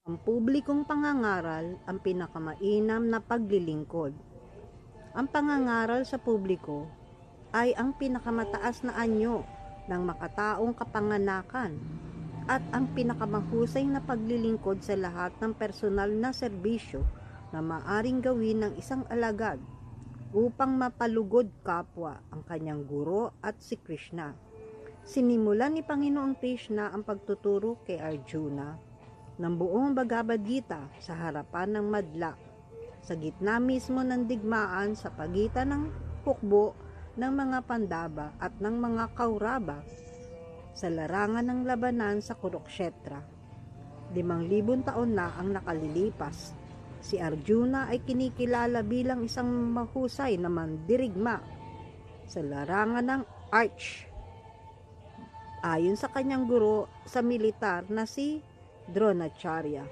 Ang publikong pangangaral ang pinakamainam na paglilingkod. Ang pangangaral sa publiko ay ang pinakamataas na anyo ng makataong kapanganakan at ang pinakamahusay na paglilingkod sa lahat ng personal na serbisyo na maaring gawin ng isang alagad upang mapalugod kapwa ang kanyang guro at si Krishna. Sinimulan ni Panginoong Krishna ang pagtuturo kay Arjuna ng buong Bhagavad Gita sa harapan ng madla, sa gitna mismo ng digmaan sa pagitan ng hukbo ng mga Pandava at ng mga Kaurava sa larangan ng labanan sa Kurukshetra. 5,000 taon na ang nakalilipas. Si Arjuna ay kinikilala bilang isang mahusay na mandirigma sa larangan ng arch. Ayon sa kanyang guro sa militar na si Dronacharya.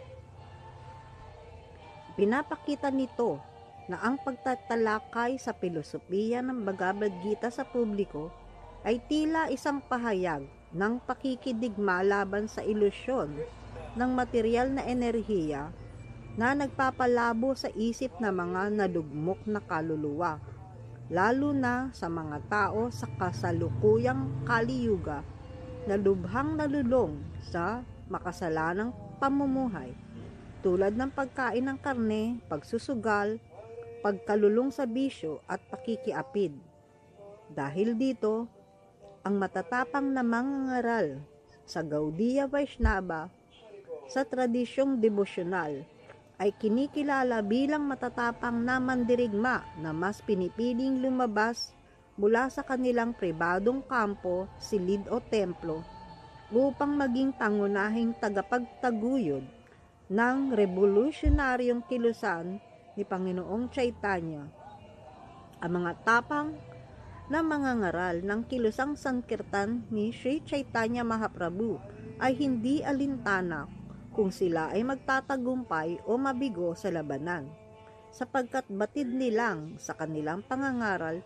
Pinapakita nito na ang pagtatalakay sa pilosopiya ng Bhagavad Gita sa publiko ay tila isang pahayag ng pakikidigma laban sa ilusyon ng material na enerhiya na nagpapalabo sa isip ng mga nalugmok na kaluluwa, lalo na sa mga tao sa kasalukuyang kaliyuga na lubhang nalulong sa makasalanang pamumuhay, tulad ng pagkain ng karne, pagsusugal, pagkalulong sa bisyo at pakikiapid. Dahil dito, ang matatapang na mangangaral sa Gaudiya Vaishnava sa tradisyong devosyonal ay kinikilala bilang matatapang na mandirigma na mas pinipiling lumabas mula sa kanilang pribadong kampo, silid o templo upang maging pangunahing tagapagtaguyod ng revolusyonaryong kilusan ni Panginoong Chaitanya. Ang mga tapang na mangangaral ng kilusang Sankirtan ni Sri Chaitanya Mahaprabhu ay hindi alintana kung sila ay magtatagumpay o mabigo sa labanan, sapagkat batid nilang sa kanilang pangangaral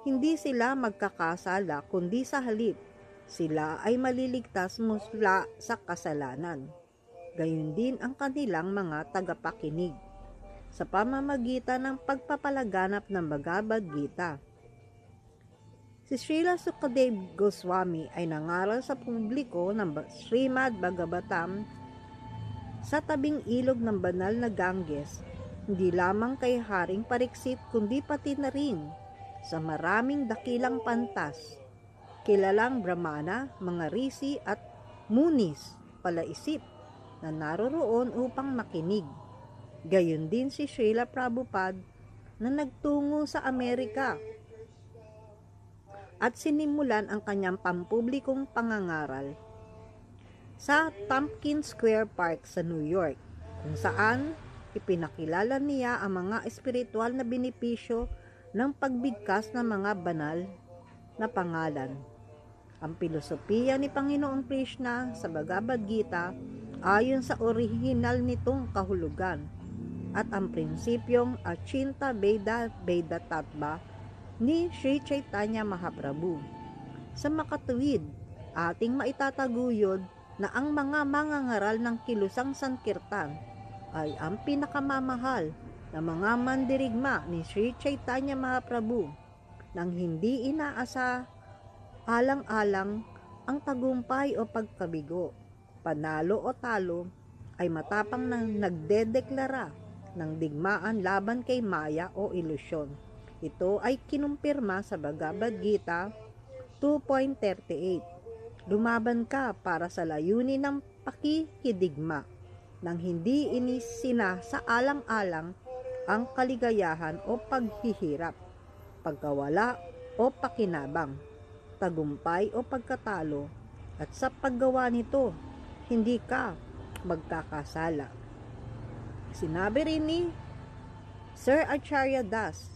hindi sila magkakasala kundi sa halip sila ay maliligtas mula sa kasalanan. Gayon din ang kanilang mga tagapakinig sa pamamagitan ng pagpapalaganap ng Bhagavad Gita. Si Srila Sukadeva Goswami ay nangaral sa publiko ng Srimad Bhagavatam sa tabing ilog ng banal na Ganges, hindi lamang kay Haring Pariksit kundi pati na rin sa maraming dakilang pantas, kilalang Brahmana, mga risi at munis, palaisip na naroroon upang makinig. Gayon din si Srila Prabhupada na nagtungo sa Amerika at sinimulan ang kanyang pampublikong pangangaral sa Tompkins Square Park sa New York, kung saan ipinakilala niya ang mga espiritual na benepisyo ng pagbigkas ng mga banal na pangalan. Ang pilosopiya ni Panginoong Krishna sa Bhagavad Gita ayon sa orihinal nitong kahulugan at ang prinsipyong Achinta Veda Veda Tattva ni Sri Chaitanya Mahaprabhu. Sa makatuwid, ating maitataguyod na ang mga mangangaral ng kilusang Sankirtan ay ang pinakamamahal na mga mandirigma ni Sri Chaitanya Mahaprabhu nang hindi inaasa alang-alang ang tagumpay o pagkabigo, panalo o talo, ay matapang nang nagdedeklara ng digmaan laban kay maya o ilusyon. Ito ay kinumpirma sa Bhagavad Gita 2.38. Lumaban ka para sa layunin ng pakikidigma nang hindi inisina sa alang-alang ang kaligayahan o paghihirap, pagkawala o pakinabang, tagumpay o pagkatalo, at sa paggawa nito, hindi ka magkakasala. Sinabi rin ni Sir Acharya Das,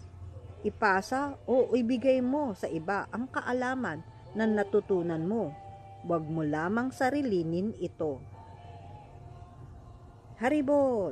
ipasa o ibigay mo sa iba ang kaalaman na natutunan mo. Huwag mo lamang sarilinin ito. Haribol!